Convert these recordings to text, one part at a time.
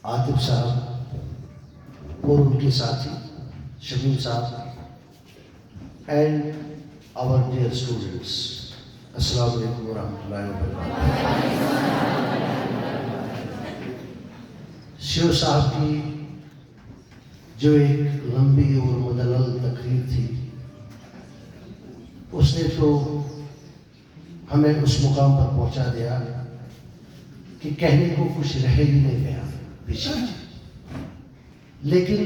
عاطف صاحب اور ان کے ساتھی شمیم صاحب اینڈ our dear students, السلام علیکم ورحمۃ اللہ وبرکاتہ۔ شیو صاحب کی جو ایک لمبی اور مدلل تقریر تھی، اس نے تو ہمیں اس مقام پر پہنچا دیا کہ کہنے کو کچھ رہ ہی نہیں گیا پیچھے۔ لیکن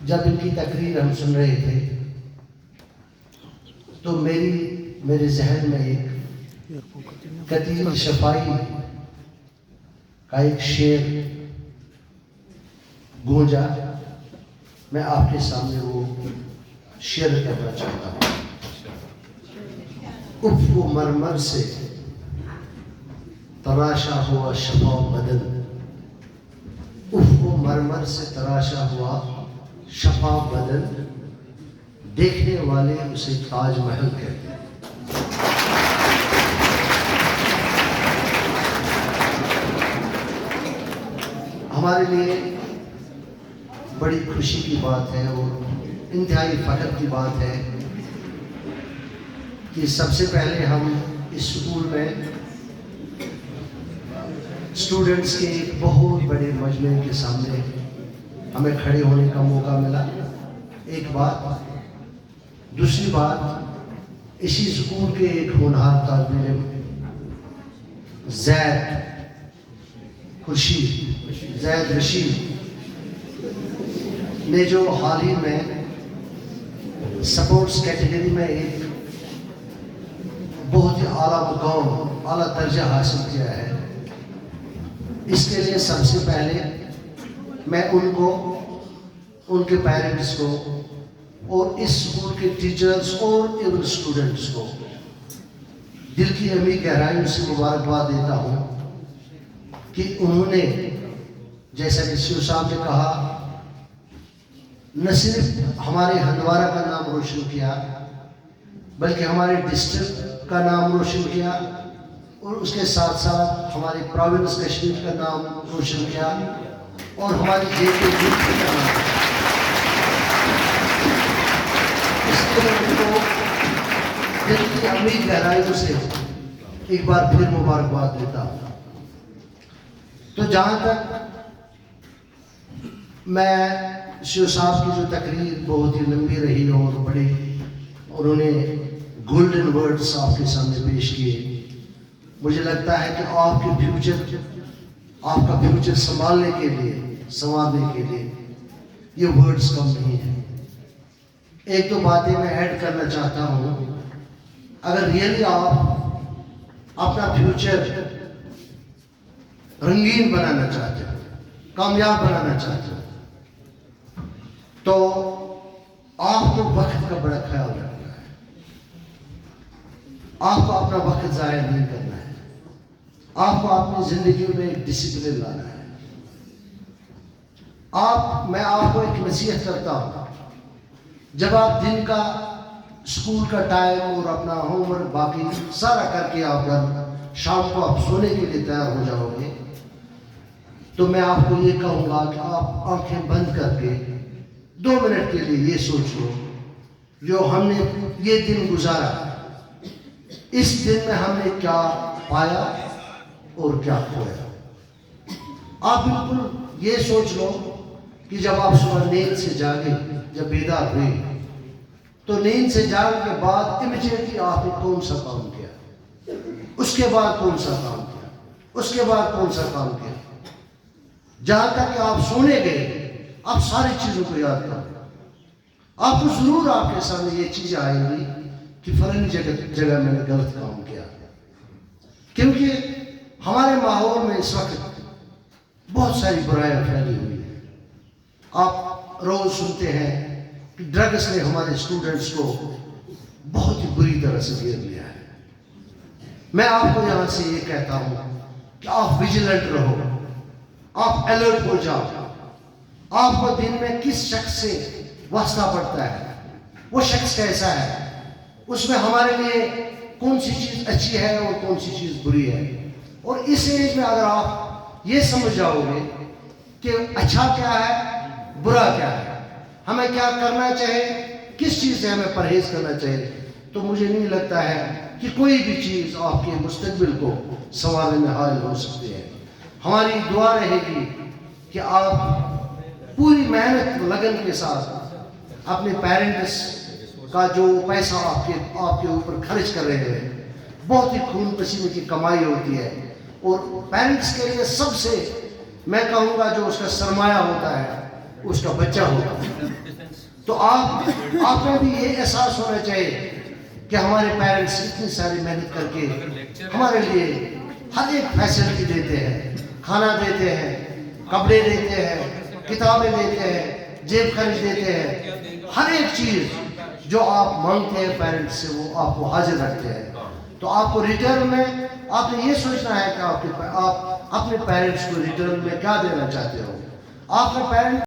جب ان کی تقریر ہم سن رہے تھے تو میرے ذہن میں ایک قتیل شفائی کا ایک شعر گونجا، میں آپ کے سامنے وہ شعر کرنا چاہتا ہوں۔ اف و مرمر سے تراشا ہوا شفا بدن، اف و مرمر سے تراشا ہوا شفا بدن، دیکھنے والے اسے تاج محل کہتے ہیں۔ ہمارے لیے بڑی خوشی کی بات ہے اور انتہائی فخر کی بات ہے کہ سب سے پہلے ہم اس اسکول میں اسٹوڈنٹس کے ایک بہت بڑے مجمع کے سامنے ہمیں کھڑے ہونے کا موقع ملا، ایک بات۔ دوسری بات، اسی اسکول کے ایک ہونہار طالب علم زید رشید نے جو حال ہی میں سپورٹس کیٹیگری میں ایک بہت ہی اعلیٰ مقام، اعلیٰ درجہ حاصل کیا ہے، اس کے لیے سب سے پہلے میں ان کو، ان کے پیرنٹس کو اور اس اسکول کے ٹیچرز اور ایون اسٹوڈنٹس کو دل کی عمیق گہرائیوں سے مبارکباد دیتا ہوں کہ انہوں نے، جیسا کہ شیو صاحب نے کہا، نہ صرف ہمارے ہندوارہ کا نام روشن کیا بلکہ ہمارے ڈسٹرکٹ کا نام روشن کیا اور اس کے ساتھ ساتھ ہمارے پروونس کشمیر کا نام روشن کیا اور ہماری JK یوتھ کا نام۔ اس لیے ان کو دل کی عمیق گہرائیوں سے ایک بار پھر مبارکباد دیتا ہوں۔ تو جہاں تک میں شیو صاحب کی جو تقریر بہت ہی لمبی رہی اور بڑی، انہوں نے گولڈن ورڈز آپ کے سامنے پیش کیے، مجھے لگتا ہے کہ آپ کا فیوچر سنبھالنے کے لیے، سنوارنے کے لیے یہ ورڈز کم نہیں ہیں۔ ایک دو باتیں میں ایڈ کرنا چاہتا ہوں۔ اگر ریئلی آپ اپنا فیوچر رنگین بنانا چاہتے ہیں، کامیاب بنانا چاہتے ہیں، تو آپ کو وقت کا بڑا خیال رکھنا ہے۔ آپ کو اپنا وقت ضائع نہیں کرنا ہے، آپ کو اپنی زندگی میں ایک ڈسپلن لانا ہے۔ میں آپ کو ایک نصیحت کرتا ہوں، جب آپ دن کا اسکول کا ٹائم اور اپنا ہوم ورک باقی سارا کر کے آپ شام کو آپ سونے کے لیے تیار ہو جاؤ گے، تو میں آپ کو یہ کہوں گا کہ آپ آنکھیں بند کر کے 2 منٹ کے لیے یہ سوچ لو، جو ہم نے یہ دن گزارا، اس دن میں ہم نے کیا پایا اور کیا کھویا۔ آپ بالکل یہ سوچ لو کہ جب آپ صبح نیند سے جاگے، جب بیدار ہوئے، تو نیند سے جاگنے کے بعد امیڈیٹلی آپ نے کون سا کام کیا، اس کے بعد کون سا کام کیا، اس کے بعد کون سا کام کیا، جہاں تک کہ آپ سونے گئے آپ ساری چیزوں کو یاد کریں۔ آپ کو ضرور آپ کے سامنے یہ چیزیں آئیں گی کہ فلانی جگہ میں نے غلط کام کیا، کیونکہ ہمارے ماحول میں اس وقت بہت ساری برائیاں پھیلی ہوئی ہیں۔ آپ روز سنتے ہیں کہ ڈرگس نے ہمارے اسٹوڈنٹس کو بہت ہی بری طرح سے گھیر لیا ہے۔ میں آپ کو یہاں سے یہ کہتا ہوں کہ آپ ویجیلنٹ رہو، آپ الرٹ ہو جاؤ۔ آپ کو دن میں کس شخص سے واسطہ پڑتا ہے، وہ شخص کیسا ہے، اس میں ہمارے لیے کون سی چیز اچھی ہے اور کون سی چیز بری ہے، اور اس ایج میں اگر آپ یہ سمجھ جاؤ گے کہ اچھا کیا ہے برا کیا ہے، ہمیں کیا کرنا چاہیے، کس چیز سے ہمیں پرہیز کرنا چاہیے، تو مجھے نہیں لگتا ہے کہ کوئی بھی چیز آپ کے مستقبل کو سنوارنے میں حائل ہو سکتی ہے۔ ہماری دعا رہے گی کہ آپ پوری محنت لگن کے ساتھ اپنے پیرنٹس کا جو پیسہ آپ کے اوپر خرچ کر رہے ہیں، بہت ہی خون پسینے کی کمائی ہوتی ہے، اور پیرنٹس کے لیے سب سے میں کہوں گا جو اس کا سرمایہ ہوتا ہے اس کا بچہ ہوتا ہے۔ تو آپ میں بھی یہ احساس ہونا چاہیے کہ ہمارے پیرنٹس اتنی ساری محنت کر کے ہمارے لیے ہر ایک فیسلٹی دیتے ہیں، کھانا دیتے ہیں، کپڑے دیتے ہیں، کتابیں دیتے ہیں، جیب خرچ دیتے ہیں، ہر ایک چیز جو آپ مانگتے ہیں پیرنٹس سے وہ آپ کو حاضر رکھتے ہیں۔ تو آپ کو ریٹرن میں آپ نے یہ سوچنا ہے کہ آپ اپنے پیرنٹس کو ریٹرن میں کیا دینا چاہتے ہو۔ آپ نے پیرنٹ